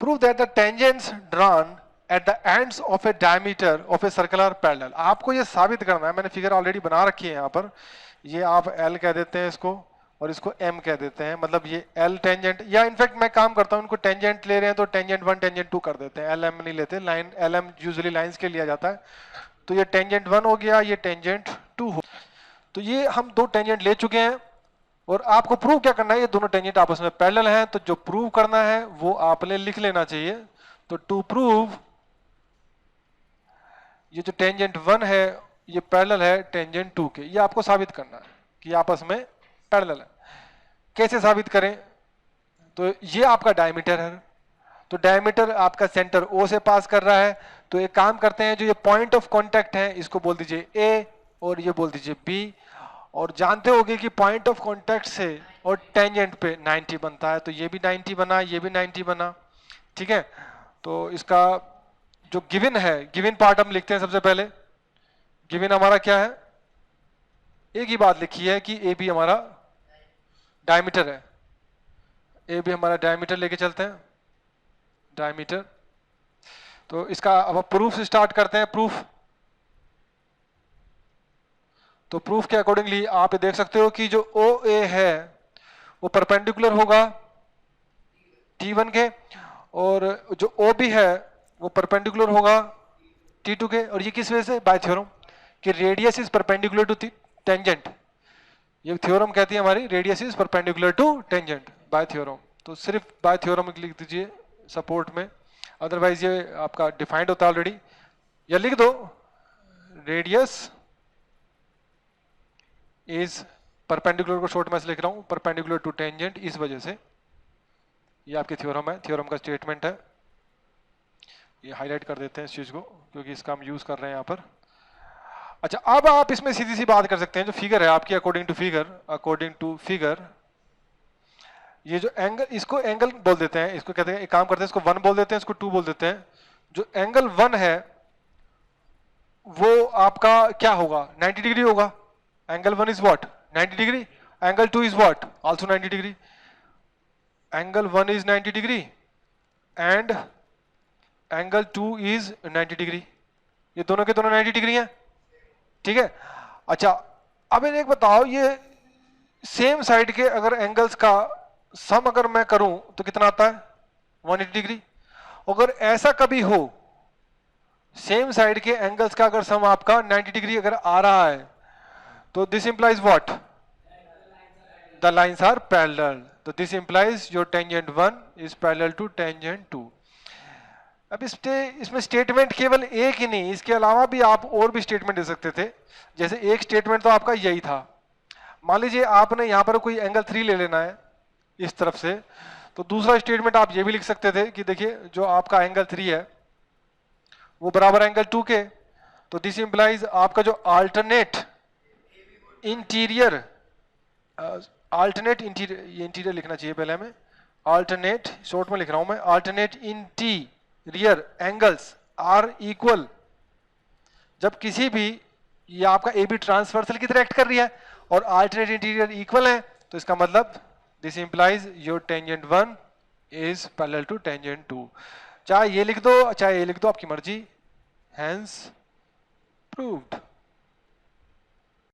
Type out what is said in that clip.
prove that the tangents drawn at the ends of a diameter of a circular parallel. आपको ये साबित करना है, मैंने फिगर ऑलरेडी बना रखी है यहाँ पर, ये आप L कह देते हैं इसको और इसको M कह देते हैं, मतलब ये L टेंजेंट, या इनफैक्ट मैं काम करता हूँ, इनको टेंजेंट ले रहे हैं तो टेंजेंट 1 टेंजेंट 2 कर देते हैं, LM नहीं लेते, लाइन LM यूजुअली लाइंस के लिया जाता है, तो ये टेंजेंट 1 हो गया, ये टेंजेंट 2 हो, तो ये हम दो टेंजेंट ले चुके हैं और आपको प्रूव क्या करना है, ये दोनों टेंजेंट आपस में पैरेलल हैं, तो जो प्रूव करना है वो आपने लिख लेना चाहिए। तो टू प्रूव ये जो टेंजेंट 1 है ये पैरेलल है टेंजेंट 2 के, ये आपको साबित करना है कि आपस में पैरेलल है। कैसे साबित करें, तो ये आपका डायमीटर है, तो डायमीटर आपका सेंटर O से पास कर रहा है, तो एक काम करते हैं, जो ये पॉइंट ऑफ कांटेक्ट है इसको बोल दीजिए A और ये बोल दीजिए B, और जानते होगे कि पॉइंट ऑफ कांटेक्ट से और टेंजेंट पे 90 बनता है, तो ये भी 90 बना, ये भी 90 बना, ठीक है। तो इसका जो गिवन है, गिवन पार्ट हम लिखते हैं सबसे पहले। गिवन हमारा क्या है, एक ही बात लिखी है कि ए बी हमारा डायमीटर है, ए बी हमारा डायमीटर लेके चलते हैं, डायमीटर। तो इसका अब प्रूफ से स्टार्ट करते हैं, प्रूफ। तो प्रूफ के अकॉर्डिंगली आप देख सकते हो कि जो ओ ए है वो परपेंडिकुलर होगा T1 के, और जो ओ बी है वो परपेंडिकुलर होगा T2 के, और ये किस वजह से, बाय थ्योरम कि radius is perpendicular to tangent, ये थ्योरम कहती है हमारी, radius is perpendicular to tangent by theorem. तो सिर्फ बाय थ्योरम लिख दीजिए सपोर्ट में, अदरवाइज ये आपका डिफाइंड होता है ऑलरेडी, या लिख दो रेडियस इज परपेंडिकुलर को शॉर्ट में से लिख रहा हूं, परपेंडिकुलर टू टेंजेंट, इस वजह से। ये आपकी थ्योरम है, थ्योरम का स्टेटमेंट है, ये हाईलाइट कर देते हैं इस चीज को क्योंकि इसका हम यूज कर रहे हैं यहाँ पर। अच्छा, अब आप इसमें सीधी सी बात कर सकते हैं, जो फिगर है आपकी अकॉर्डिंग टू फिगर, ये जो एंगल, इसको एंगल बोल देते हैं, इसको कहते हैं, एक काम करते हैं, इसको 1 बोल देते हैं, इसको 2 बोल देते हैं। जो एंगल 1 है वो आपका क्या होगा, 90 डिग्री होगा। Angle 1 is what, 90 degree. Angle 2 is what, also 90 degree. Angle 1 is 90 degree and angle 2 is 90 degree, ये दोनों के दोनों 90 डिग्री हैं, ठीक है। अच्छा, अब एक बताओ, ये सेम साइड के अगर एंगल्स का सम अगर मैं करूं तो कितना आता है, 180 डिग्री। अगर ऐसा कभी हो, सेम साइड के एंगल्स का अगर सम आपका 90 डिग्री अगर आ रहा है, तो this implies what, the lines are parallel, तो this implies your tangent 1 is parallel to tangent 2। अब इसमें स्टेटमेंट केवल एक ही नहीं, इसके अलावा भी आप और भी स्टेटमेंट दे सकते थे। जैसे एक स्टेटमेंट तो आपका यही था, मान लीजिए आपने यहाँ पर कोई एंगल 3 ले लेना है इस तरफ से, तो दूसरा स्टेटमेंट आप ये भी लिख सकते थे कि देखिए जो आपका एंगल 3 है वो बराबर एंगल 2 के, तो दिस इंप्लाइज आपका जो अल्टरनेट इंटीरियर, ये इंटीरियर लिखना चाहिए पहले हमें, अल्टरनेट, शॉर्ट में लिख रहा हूं मैं, alternate interior angles are equal. जब किसी भी, ये आपका ए बी ट्रांसवर्सल की तरह एक्ट कर रही है और अल्टरनेट इंटीरियर इक्वल है, तो इसका मतलब this implies your tangent 1 is parallel to tangent 2। चाहे ये लिख दो चाहे ये लिख दो, आपकी मर्जी, हैंस प्रूव्ड।